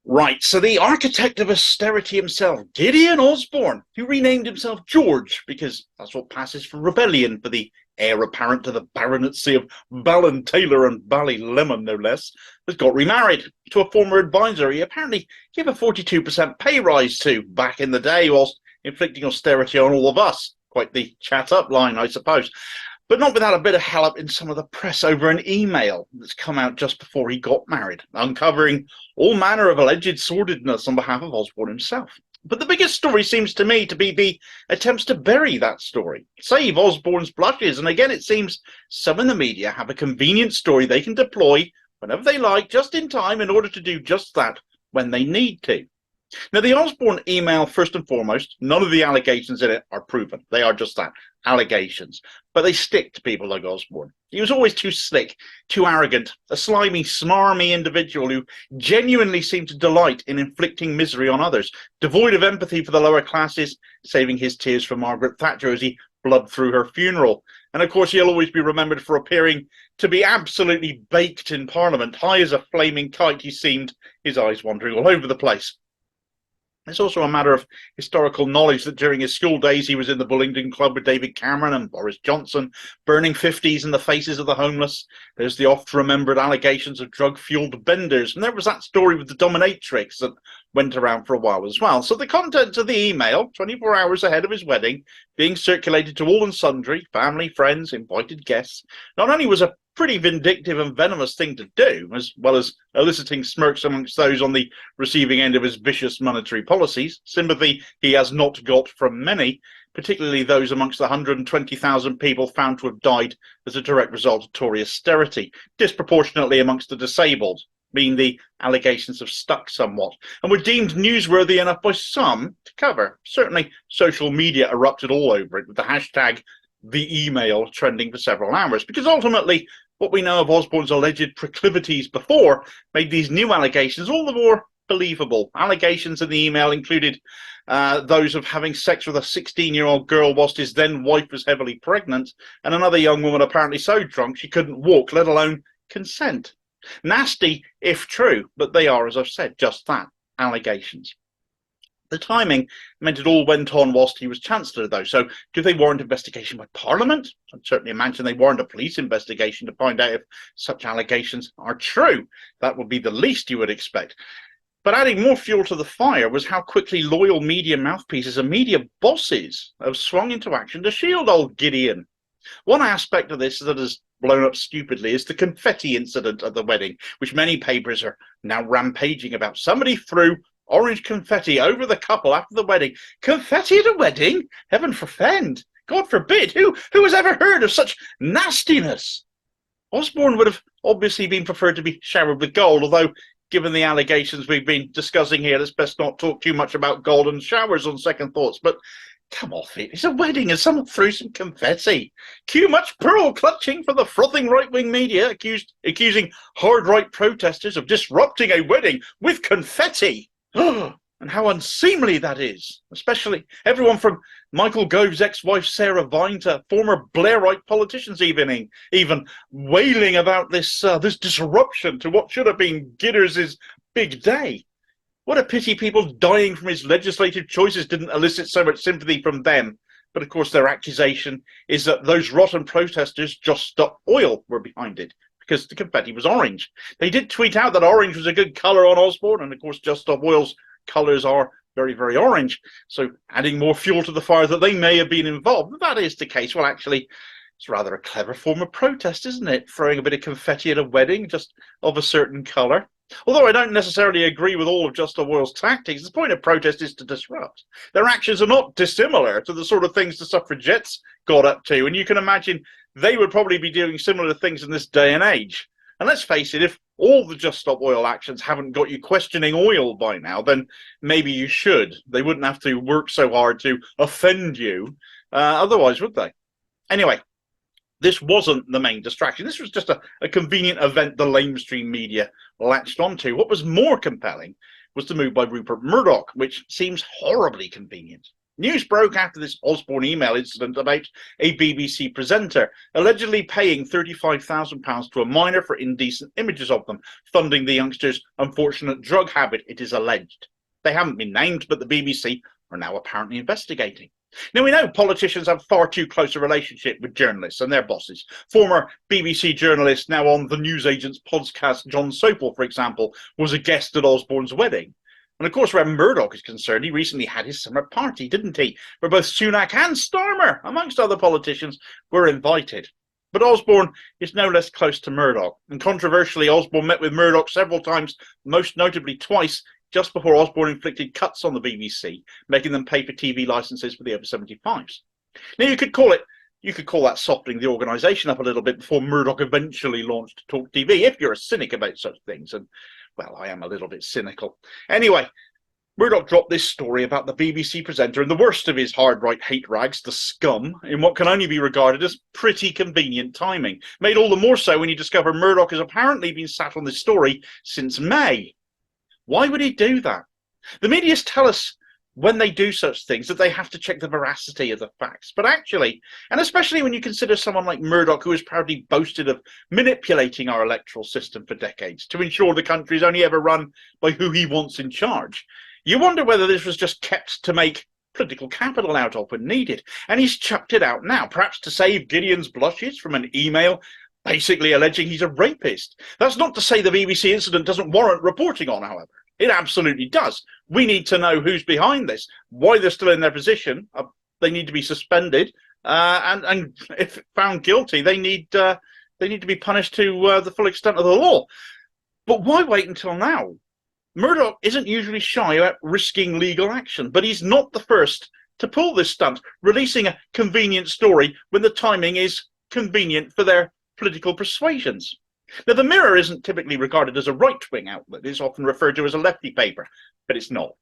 Right, so the architect of austerity himself, Gideon Osborne, who renamed himself George because that's what passes for rebellion for the heir apparent to the baronetcy of Ballintaylor and Ballylemon, no less, has got remarried to a former advisor he apparently gave a 42% pay rise to back in the day whilst inflicting austerity on all of us. Quite the chat-up line, I suppose. But not without a bit of hell-up in some of the press over an email that's come out just before he got married, uncovering all manner of alleged sordidness on behalf of Osborne himself. But the biggest story seems to me to be the attempts to bury that story, save Osborne's blushes, and again it seems some in the media have a convenient story they can deploy whenever they like, just in time, in order to do just that when they need to. Now, the Osborne email, first and foremost, none of the allegations in it are proven. They are just that, allegations. But they stick to people like Osborne. He was always too slick, too arrogant, a slimy, smarmy individual who genuinely seemed to delight in inflicting misery on others, devoid of empathy for the lower classes, saving his tears for Margaret Thatcher as he bled through her funeral. And of course, he'll always be remembered for appearing to be absolutely baked in Parliament. High as a flaming kite, he seemed, his eyes wandering all over the place. It's also a matter of historical knowledge that during his school days he was in the Bullingdon Club with David Cameron and Boris Johnson, burning 50s in the faces of the homeless. There's the oft-remembered allegations of drug-fueled benders, and there was that story with the dominatrix that went around for a while as well. So the contents of the email, 24 hours ahead of his wedding, being circulated to all and sundry, family, friends, invited guests, not only was a pretty vindictive and venomous thing to do, as well as eliciting smirks amongst those on the receiving end of his vicious monetary policies, sympathy he has not got from many, particularly those amongst the 120,000 people found to have died as a direct result of Tory austerity, disproportionately amongst the disabled, meaning the allegations have stuck somewhat, and were deemed newsworthy enough by some to cover. Certainly social media erupted all over it, with the hashtag the email trending for several hours, because ultimately what we know of Osborne's alleged proclivities before made these new allegations all the more believable. Allegations in the email included those of having sex with a 16-year-old girl whilst his then wife was heavily pregnant, and another young woman apparently so drunk she couldn't walk, let alone consent. Nasty, if true, but they are, as I've said, just that, allegations. The timing meant it all went on whilst he was Chancellor, though. So do they warrant investigation by Parliament? I'd certainly imagine they warrant a police investigation to find out if such allegations are true. That would be the least you would expect. But adding more fuel to the fire was how quickly loyal media mouthpieces and media bosses have swung into action to shield old Gideon. One aspect of this that has blown up stupidly is the confetti incident at the wedding, which many papers are now rampaging about. Somebody threw orange confetti over the couple after the wedding. Confetti at a wedding? Heaven forfend. God forbid. Who has ever heard of such nastiness? Osborne would have obviously been preferred to be showered with gold, although given the allegations we've been discussing here, let's best not talk too much about golden showers on second thoughts. But come off it. It's a wedding and someone threw some confetti. Cue much pearl clutching from the frothing right-wing media accusing hard-right protesters of disrupting a wedding with confetti. And how unseemly that is, especially everyone from Michael Gove's ex-wife Sarah Vine to former Blairite politicians even wailing about this disruption to what should have been Gidders' big day. What a pity people dying from his legislative choices didn't elicit so much sympathy from them. But of course their accusation is that those rotten protesters, Just Stop Oil, were behind it, because the confetti was orange. They did tweet out that orange was a good colour on Osborne, and of course Just Stop Oil's colours are very, very orange. So adding more fuel to the fire that they may have been involved. If that is the case, well, actually, it's rather a clever form of protest, isn't it? Throwing a bit of confetti at a wedding, just of a certain colour. Although I don't necessarily agree with all of Just Stop Oil's tactics, the point of protest is to disrupt. Their actions are not dissimilar to the sort of things the suffragettes got up to, and you can imagine they would probably be doing similar things in this day and age. And let's face it, if all the Just Stop Oil actions haven't got you questioning oil by now, then maybe you should. They wouldn't have to work so hard to offend you, otherwise, would they? Anyway, this wasn't the main distraction. This was just a convenient event the lamestream media latched onto. What was more compelling was the move by Rupert Murdoch, which seems horribly convenient. News broke after this Osborne email incident about a BBC presenter allegedly paying £35,000 to a minor for indecent images of them, funding the youngster's unfortunate drug habit, it is alleged. They haven't been named, but the BBC are now apparently investigating. Now, we know politicians have far too close a relationship with journalists and their bosses. Former BBC journalist, now on the newsagent's podcast, John Sopel, for example, was a guest at Osborne's wedding. And of course, where Murdoch is concerned, he recently had his summer party, didn't he? Where both Sunak and Starmer, amongst other politicians, were invited. But Osborne is no less close to Murdoch. And controversially, Osborne met with Murdoch several times, most notably twice, just before Osborne inflicted cuts on the BBC, making them pay for TV licenses for the over 75s. Now, you could call that softening the organisation up a little bit before Murdoch eventually launched Talk TV, if you're a cynic about such things. And, well, I am a little bit cynical. Anyway, Murdoch dropped this story about the BBC presenter and the worst of his hard-right hate rags, the scum, in what can only be regarded as pretty convenient timing. Made all the more so when you discover Murdoch has apparently been sat on this story since May. Why would he do that? The media tell us when they do such things that they have to check the veracity of the facts. But actually, and especially when you consider someone like Murdoch, who has proudly boasted of manipulating our electoral system for decades to ensure the country is only ever run by who he wants in charge, you wonder whether this was just kept to make political capital out of when needed. And he's chucked it out now, perhaps to save Gideon's blushes from an email basically alleging he's a rapist. That's not to say the BBC incident doesn't warrant reporting on, however. It absolutely does. We need to know who's behind this, why they're still in their position. They need to be suspended, and if found guilty, they need to be punished to the full extent of the law. But why wait until now? Murdoch isn't usually shy about risking legal action, but he's not the first to pull this stunt, releasing a convenient story when the timing is convenient for their political persuasions. Now, the Mirror isn't typically regarded as a right-wing outlet. It's often referred to as a lefty paper, but it's not.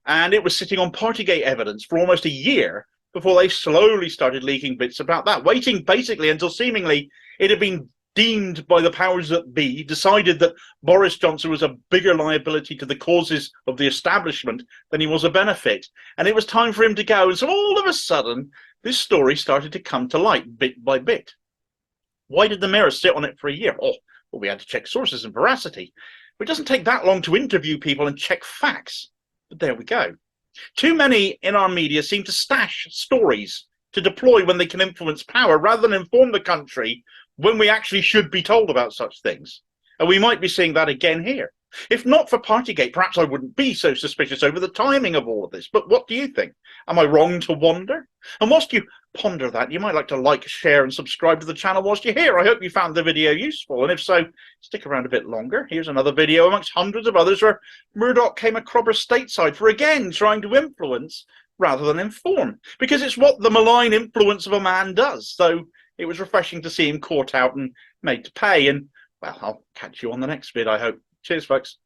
And it was sitting on Partygate evidence for almost a year before they slowly started leaking bits about that, waiting basically until seemingly it had been deemed by the powers that be, decided that Boris Johnson was a bigger liability to the causes of the establishment than he was a benefit. And it was time for him to go. And so all of a sudden, this story started to come to light bit by bit. Why did the Mirror sit on it for a year? Oh, well, we had to check sources and veracity. It doesn't take that long to interview people and check facts. But there we go. Too many in our media seem to stash stories to deploy when they can influence power rather than inform the country when we actually should be told about such things. And we might be seeing that again here. If not for Partygate, perhaps I wouldn't be so suspicious over the timing of all of this. But what do you think? Am I wrong to wonder? And whilst you ponder that, you might like to like, share and subscribe to the channel whilst you're here. I hope you found the video useful. And if so, stick around a bit longer. Here's another video amongst hundreds of others where Murdoch came a crobber stateside for again trying to influence rather than inform. Because it's what the malign influence of a man does. So it was refreshing to see him caught out and made to pay. And, well, I'll catch you on the next vid, I hope. Cheers, folks.